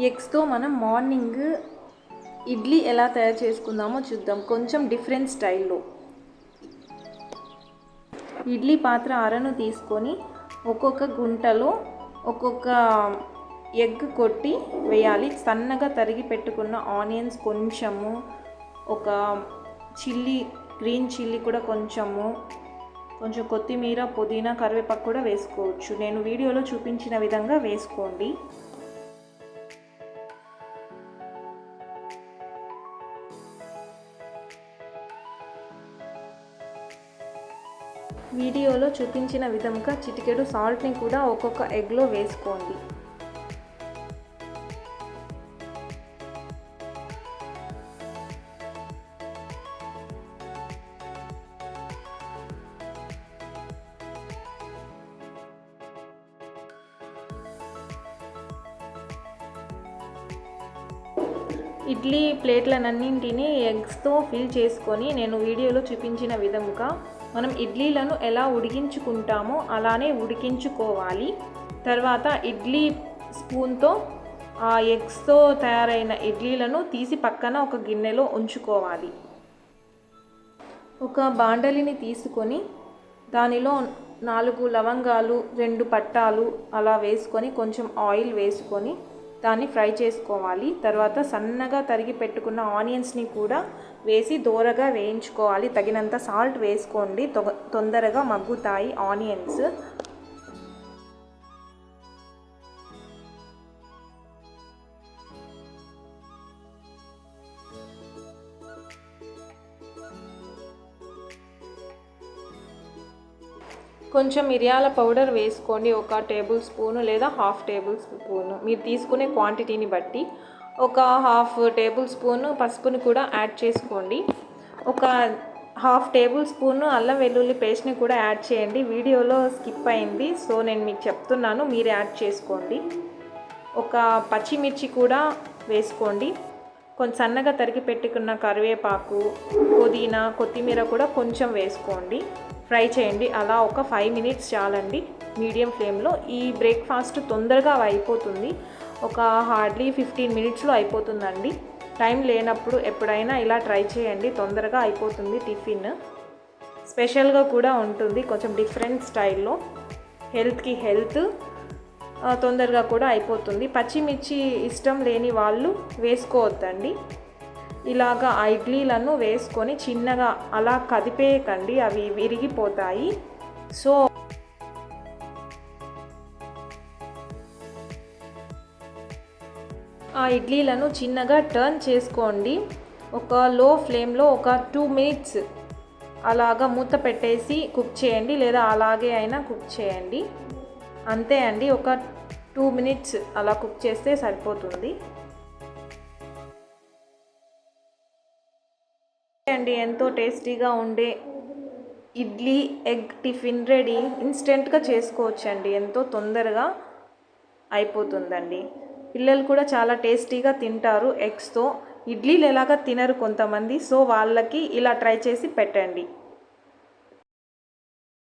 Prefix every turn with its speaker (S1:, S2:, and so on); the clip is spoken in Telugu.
S1: ఎగ్స్తో మనం మార్నింగ్ ఇడ్లీ ఎలా తయారు చేసుకుందామో చూద్దాం, కొంచెం డిఫరెంట్ స్టైల్లో. ఇడ్లీ పాత్ర అరను తీసుకొని ఒక్కొక్క గుంటలో ఒక్కొక్క ఎగ్ కొట్టి వేయాలి. సన్నగా తరిగి పెట్టుకున్న ఆనియన్స్ కొంచెము, ఒక గ్రీన్ చిల్లీ కూడా కొంచెం కొత్తిమీర, పుదీనా, కరివేపాకు కూడా వేసుకోవచ్చు. నేను వీడియోలో చూపించిన విధంగా వేసుకోండి. వీడియోలో చూపించిన విధంగా చిటికెడు సాల్ట్ని కూడా ఒక్కొక్క ఎగ్లో వేసుకోండి. ఇడ్లీ ప్లేట్లన్నింటినీ ఎగ్స్తో ఫిల్ చేసుకొని నేను వీడియోలో చూపించిన విధంగా మనం ఇడ్లీలను ఎలా ఉడికించుకుంటామో అలానే ఉడికించుకోవాలి. తర్వాత ఇడ్లీ స్పూన్తో ఆ ఎగ్స్తో తయారైన ఇడ్లీలను తీసి పక్కన ఒక గిన్నెలో ఉంచుకోవాలి. ఒక బాండలిని తీసుకొని దానిలో 4 లవంగాలు, 2 పట్టాలు అలా వేసుకొని కొంచెం ఆయిల్ వేసుకొని దాన్ని ఫ్రై చేసుకోవాలి. తర్వాత సన్నగా తరిగి పెట్టుకున్న ఆనియన్స్ని కూడా వేసి దోరగా వేయించుకోవాలి. తగినంత సాల్ట్ వేసుకోండి, తొందరగా మగ్గుతాయి ఆనియన్స్. కొంచెం మిరియాల పౌడర్ వేసుకోండి, 1 టేబుల్ స్పూను లేదా 1/2 టేబుల్ స్పూను, మీరు తీసుకునే క్వాంటిటీని బట్టి. 1/2 టేబుల్ స్పూను పసుపుని కూడా యాడ్ చేసుకోండి. 1/2 టేబుల్ స్పూను అల్లం వెల్లుల్లి పేస్ట్ని కూడా యాడ్ చేయండి. వీడియోలో స్కిప్ అయింది, సో నేను మీకు చెప్తున్నాను, మీరు యాడ్ చేసుకోండి. 1 పచ్చిమిర్చి కూడా వేసుకోండి. కొంచెం సన్నగా తరిగి పెట్టుకున్న కరివేపాకు, పుదీనా, కొత్తిమీర కూడా కొంచెం వేసుకోండి. ఫ్రై చేయండి. అలా ఒక 5 మినిట్స్ చాలండి మీడియం ఫ్లేమ్లో. ఈ బ్రేక్ఫాస్ట్ తొందరగా అయిపోతుంది, ఒక హార్డ్లీ 15 మినిట్స్లో అయిపోతుందండి. టైం లేనప్పుడు ఎప్పుడైనా ఇలా ట్రై చేయండి, తొందరగా అయిపోతుంది. టిఫిన్ స్పెషల్గా కూడా ఉంటుంది, కొంచెం డిఫరెంట్ స్టైల్లో. హెల్త్కి హెల్త్, తొందరగా కూడా అయిపోతుంది. పచ్చిమిర్చి ఇష్టం లేని వాళ్ళు వేసుకోవద్దండి. ఇలాగా ఆ ఇడ్లీలను వేసుకొని చిన్నగా అలా కదిపేయకండి, అవి విరిగిపోతాయి. సో ఆ ఇడ్లీలను చిన్నగా టర్న్ చేసుకోండి. ఒక లో ఫ్లేమ్లో ఒక 2 మినిట్స్ అలాగా మూత పెట్టేసి కుక్ చేయండి, లేదా అలాగే అయినా కుక్ చేయండి. అంతే అండి, ఒక 2 మినిట్స్ అలా కుక్ చేస్తే సరిపోతుంది అండి. ఎంతో టేస్టీగా ఉండే ఇడ్లీ ఎగ్ టిఫిన్ రెడీ. ఇన్స్టెంట్గా చేసుకోవచ్చండి, ఎంతో తొందరగా అయిపోతుందండి. పిల్లలు కూడా చాలా టేస్టీగా తింటారు ఎగ్స్తో. ఇడ్లీలు ఎలాగా తినరు కొంతమంది, సో వాళ్ళకి ఇలా ట్రై చేసి పెట్టండి.